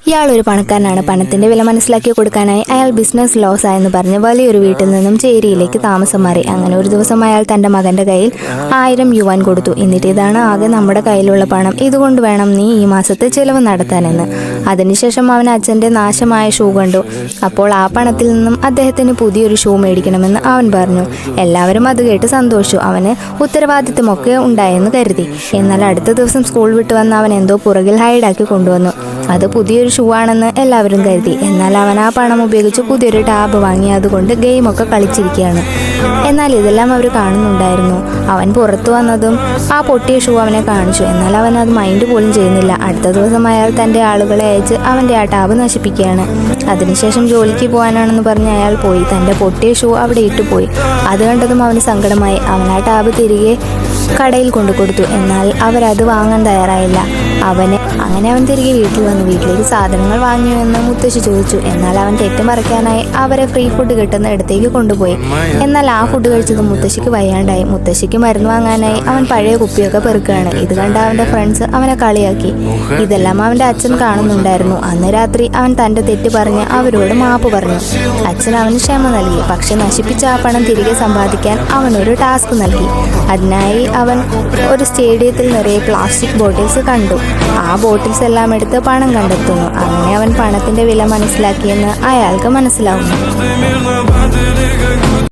ഇയാളൊരു പണക്കാരനാണ്. പണത്തിന്റെ വില മനസ്സിലാക്കി കൊടുക്കാനായി അയാൾ ബിസിനസ് ലോസ് ആയെന്ന് പറഞ്ഞ് വലിയൊരു വീട്ടിൽ നിന്നും ചേരിയിലേക്ക് താമസം മാറി. അങ്ങനെ ഒരു ദിവസം അയാൾ തന്റെ മകന്റെ കയ്യിൽ 1000 യുവാൻ കൊടുത്തു. എന്നിട്ട് ഇതാണ് ആകെ നമ്മുടെ കയ്യിലുള്ള പണം, ഇതുകൊണ്ട് വേണം നീ ഈ മാസത്തെ ചിലവ് നടത്താനെന്ന്. അതിനുശേഷം അവൻ അച്ഛന്റെ നാശമായ ഷൂ കണ്ടു. അപ്പോൾ ആ പണത്തിൽ നിന്നും അദ്ദേഹത്തിന് പുതിയൊരു ഷൂ മേടിക്കണമെന്ന് അവൻ പറഞ്ഞു. എല്ലാവരും അത് കേട്ട് സന്തോഷിച്ചു. അവന് ഉത്തരവാദിത്വമൊക്കെ ഉണ്ടായെന്ന് കരുതി. എന്നാൽ അടുത്ത ദിവസം സ്കൂൾ വിട്ടു വന്ന് അവൻ എന്തോ പുറകിൽ ഹൈഡാക്കി കൊണ്ടുവന്നു. അത് പുതിയൊരു ഷൂ ആണെന്ന് എല്ലാവരും കരുതി. എന്നാൽ അവൻ ആ പണം ഉപയോഗിച്ച് പുതിയൊരു ടാബ് വാങ്ങി അതുകൊണ്ട് ഗെയിമൊക്കെ കളിച്ചിരിക്കുകയാണ്. എന്നാൽ ഇതെല്ലാം അവർ കാണുന്നുണ്ടായിരുന്നു. അവൻ പുറത്തു വന്നതും ആ പൊട്ടിയ ഷൂ അവനെ കാണിച്ചു. എന്നാൽ അവൻ അത് മൈൻഡ് പോലും ചെയ്യുന്നില്ല. അടുത്ത ദിവസം അയാൾ തൻ്റെ ആളുകളെ അയച്ച് അവൻ്റെ ആ ടാബ് നശിപ്പിക്കുകയാണ്. അതിനുശേഷം ജോലിക്ക് പോകാനാണെന്ന് പറഞ്ഞ് അയാൾ പോയി. തൻ്റെ പൊട്ടിയ ഷൂ അവിടെ ഇട്ടുപോയി. അത് കണ്ടതും അവന് സങ്കടമായി. അവൻ ആ ടാബ് തിരികെ കടയിൽ കൊണ്ടു കൊടുത്തു. എന്നാൽ അവരത് വാങ്ങാൻ തയ്യാറായില്ല. അങ്ങനെ അവൻ തിരികെ വീട്ടിൽ വന്നു. വീട്ടിലേക്ക് സാധനങ്ങൾ വാങ്ങിയോ എന്ന് മുത്തശ്ശി ചോദിച്ചു. എന്നാൽ അവൻ തെറ്റ് മറയ്ക്കാനായി അവരെ ഫ്രീ ഫുഡ് കിട്ടുന്ന ഇടത്തേക്ക് കൊണ്ടുപോയി. എന്നാൽ ആ ഫുഡ് കഴിച്ചത് മുത്തശ്ശിക്ക് വയ്യാണ്ടായി. മുത്തശ്ശിക്ക് മരുന്ന് വാങ്ങാനായി അവൻ പഴയ കുപ്പിയൊക്കെ പെറുക്കുകയാണ്. ഇത് കണ്ട അവൻ്റെ ഫ്രണ്ട്സ് അവനെ കളിയാക്കി. ഇതെല്ലാം അവൻ്റെ അച്ഛൻ കാണുന്നുണ്ടായിരുന്നു. അന്ന് രാത്രി അവൻ തൻ്റെ തെറ്റ് പറഞ്ഞ് അവരോട് മാപ്പ് പറഞ്ഞു. അച്ഛൻ അവന് ക്ഷമ നൽകി. പക്ഷെ നശിപ്പിച്ച ആ പണം തിരികെ സമ്പാദിക്കാൻ അവനൊരു ടാസ്ക് നൽകി. അതിനായി അവൻ ഒരു സ്റ്റേഡിയത്തിൽ നിറയെ പ്ലാസ്റ്റിക് ബോട്ടിൽസ് കണ്ടു. ആ ബോട്ടിൽസ് എല്ലാം എടുത്ത് പണം കണ്ടെത്തുന്നു. അങ്ങനെ അവൻ പണത്തിന്റെ വില മനസ്സിലാക്കിയെന്ന് അയാൾക്ക് മനസ്സിലാവുന്നു.